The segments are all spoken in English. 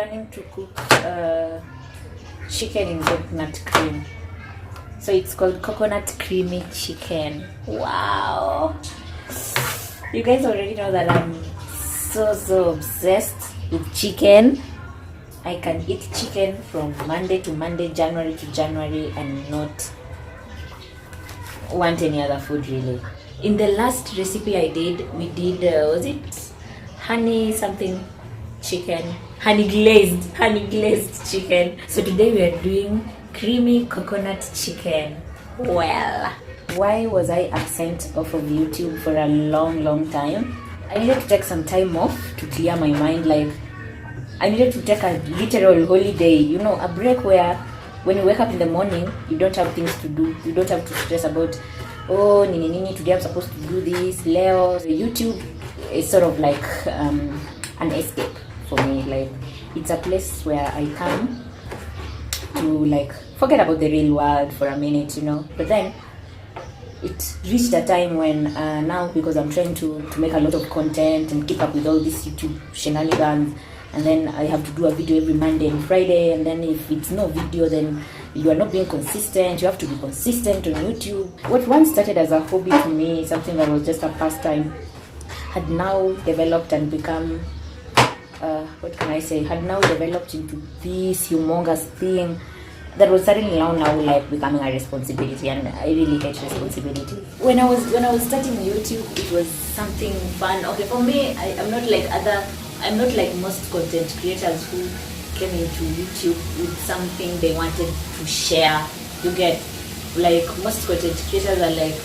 planning to cook chicken in coconut cream. So it's called coconut creamy chicken. Wow. You guys already know that I'm so obsessed with chicken. I can eat chicken from Monday to Monday, January to January, and not want any other food really. In the last recipe I did, we did was it honey something chicken, honey glazed chicken. So today we are doing creamy coconut chicken. Well, why was I absent off of YouTube for a long time? I needed to take some time off to clear my mind. Like, I needed to take a literal holiday, you know, a break where when you wake up in the morning, you don't have things to do. You don't have to stress about, oh, nini, today I'm supposed to do this. Leo, YouTube is sort of like an escape for me. Like, it's a place where I come to like forget about the real world for a minute, you know. But then it reached a time when now, because I'm trying to make a lot of content and keep up with all these YouTube shenanigans, and then I have to do a video every Monday and Friday, and then if it's no video, then you are not being consistent. You have to be consistent on YouTube. What once started as a hobby to me, something that was just a pastime, had now developed and become had now developed into this humongous thing that was suddenly now like becoming a responsibility, and I really hate responsibility. When I was starting YouTube, it was something fun. Okay, for me, I'm not like most content creators who came into YouTube with something they wanted to share. You get, like, most content creators are like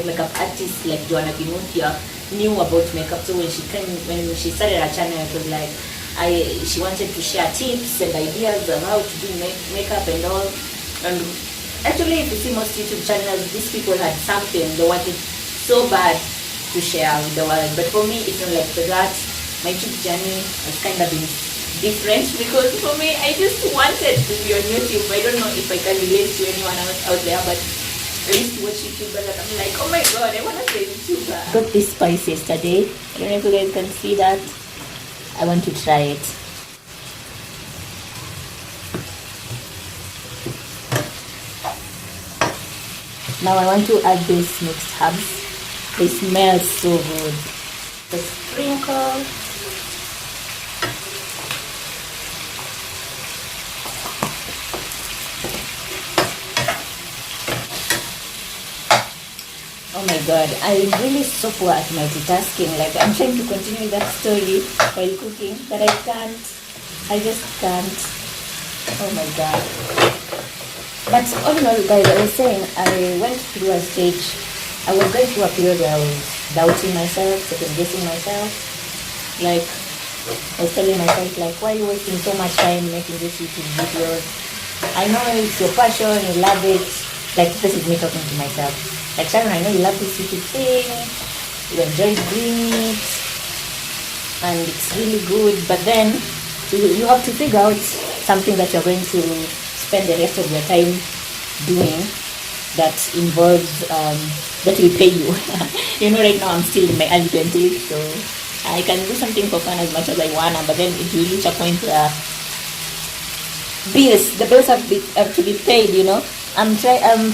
makeup artists, like Joanna Kinuthia knew about makeup. So when she started her channel, it was like she wanted to share tips and ideas on how to do makeup and all. And actually, if you see most YouTube channels, these people had something they wanted so bad to share with the world. But for me, it's not like that. My YouTube journey has kind of been different, because for me, I just wanted to be on YouTube. I don't know if I can relate to anyone else out there, but I used to watch YouTubers and I'm like, oh my god, I want to be a YouTuber. Got this spice yesterday. I don't know if you guys can see that. I want to try it. Now I want to add these mixed herbs. They smell so good. The sprinkle. Oh my god, I'm really so poor at multitasking. Like, I'm trying to continue that story while cooking, but I can't. I just can't. Oh my god. But all in all, guys, I was saying, I went through a stage. I was going through a period where I was doubting myself, second guessing myself. Like, I was telling myself, like, why are you wasting so much time making this YouTube videos? I know it's your passion, you love it. Like, this is me talking to myself. Like, Sharon, I know you love this YouTube thing, you enjoy doing it, and it's really good, but then you have to figure out something that you're going to spend the rest of your time doing that involves, that will pay you. You know, right now I'm still in my early 20s, so I can do something for fun as much as I wanna, but then it will reach a point where the bills have to be paid, you know. I'm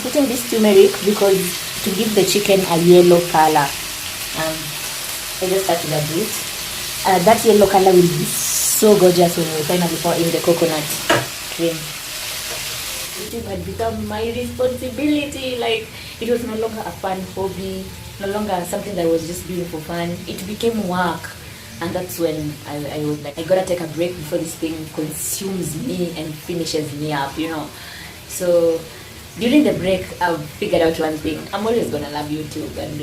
putting this turmeric because to give the chicken a yellow color. I just started a bit. That yellow color will be so gorgeous when we finally pour in the coconut cream. YouTube had become my responsibility. Like, it was no longer a fun hobby, no longer something that I was just doing for fun. It became work. And that's when I was like, I gotta take a break before this thing consumes me and finishes me up, you know. So during the break, I've figured out one thing. I'm always gonna love YouTube, and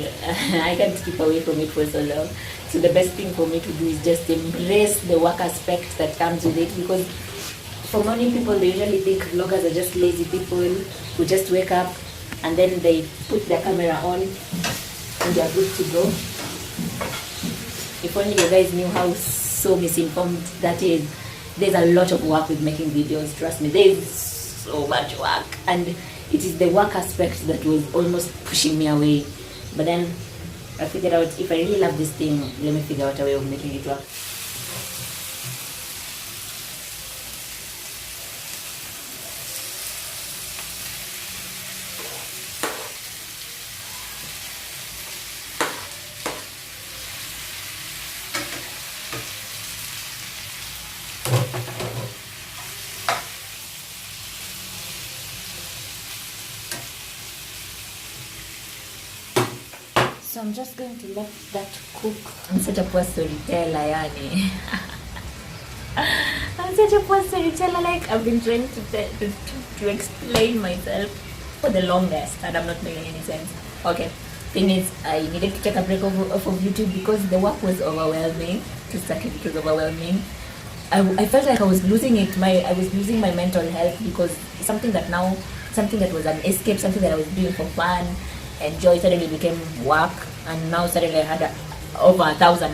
I can't keep away from it for so long. So the best thing for me to do is just embrace the work aspect that comes with it, because for many people, they usually think vloggers are just lazy people who just wake up and then they put their camera on and they're good to go. If only you guys knew how so misinformed that is. There's a lot of work with making videos, trust me. There's so much work, and it is the work aspect that was almost pushing me away. But then I figured out, if I really love this thing, let me figure out a way of making it work. So I'm just going to let that cook. I'm such a poor storyteller, yani. I'm such a poor storyteller. Like, I've been trying to explain myself for the longest, and I'm not making any sense. Okay. Thing is, I needed to take a break off of YouTube because the work was overwhelming. To start it was overwhelming. I felt like I was losing it. I was losing my mental health because something that was an escape, something that I was doing for fun and joy suddenly became work, and now suddenly I had over 1,000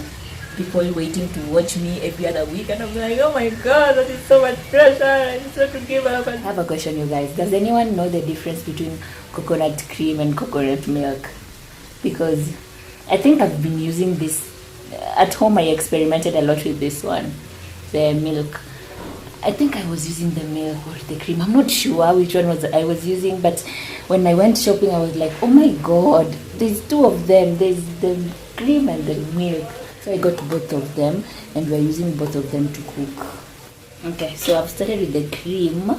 people waiting to watch me every other week, and I'm like, oh my god, that is so much pressure. I just want to give up. I have a question, you guys. Does anyone know the difference between coconut cream and coconut milk? Because I think I've been using this at home. I experimented a lot with this one, the milk. I think I was using the milk or the cream. I'm not sure which one I was using, but when I went shopping, I was like, oh my god, there's two of them. There's the cream and the milk. So I got both of them, and we're using both of them to cook. Okay, so I've started with the cream.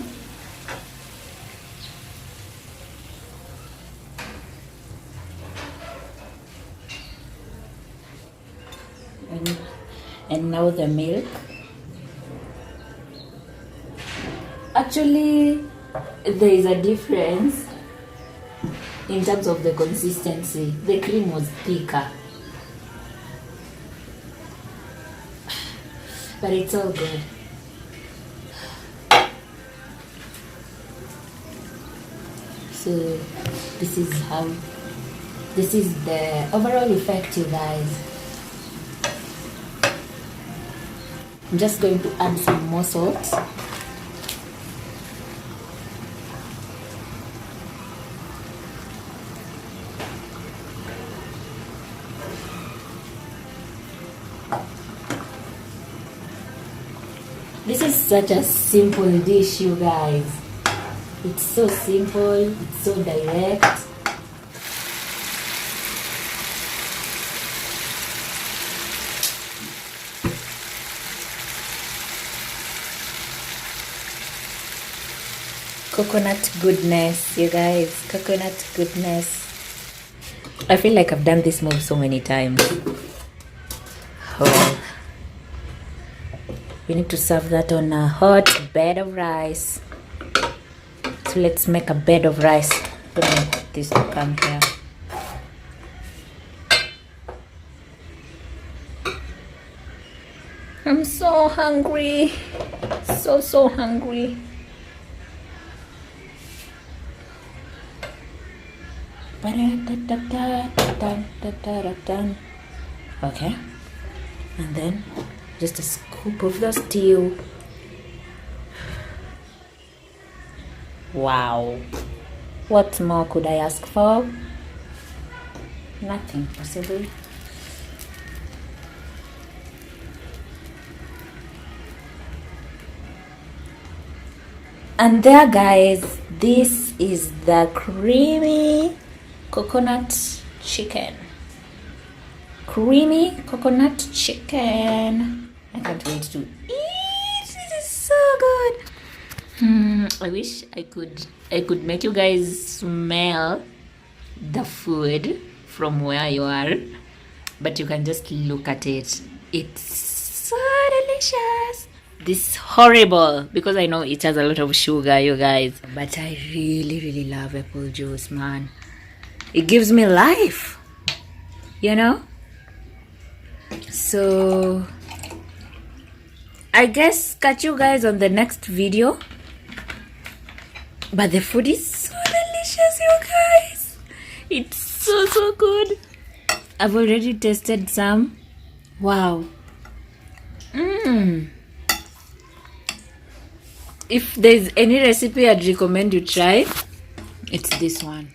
And now the milk. Actually, there is a difference in terms of the consistency. The cream was thicker, but it's all good. So this is the overall effect, you guys. I'm just going to add some more salt. This is such a simple dish, you guys. It's so simple, it's so direct. Coconut goodness, you guys. Coconut goodness. I feel like I've done this move so many times. Oh. We need to serve that on a hot bed of rice. So let's make a bed of rice. Let me put this to come here. I'm so hungry. So hungry. Okay, and then just a scoop of the stew. Wow, what more could I ask for? Nothing possible. And there, guys, this is the creamy coconut chicken. Creamy coconut chicken. I can't wait to eat. This is so good. I wish I could make you guys smell the food from where you are, but you can just look at it. It's so delicious. This horrible, because I know it has a lot of sugar, you guys, but I really love apple juice, man. It gives me life, you know. So I guess catch you guys on the next video. But the food is so delicious, you guys. It's so good. I've already tasted some. Wow. If there's any recipe I'd recommend you try, it's this one.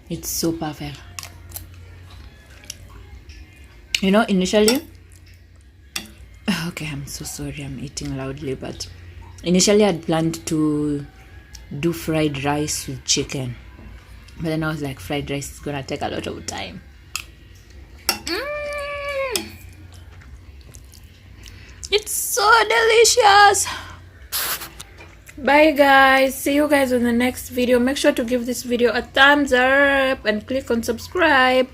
It's so perfect. You know, initially, okay, I'm so sorry I'm eating loudly, but initially I'd planned to do fried rice with chicken, but then I was like, fried rice is gonna take a lot of time. It's so delicious. Bye guys, see you guys on the next video. Make sure to give this video a thumbs up and click on subscribe.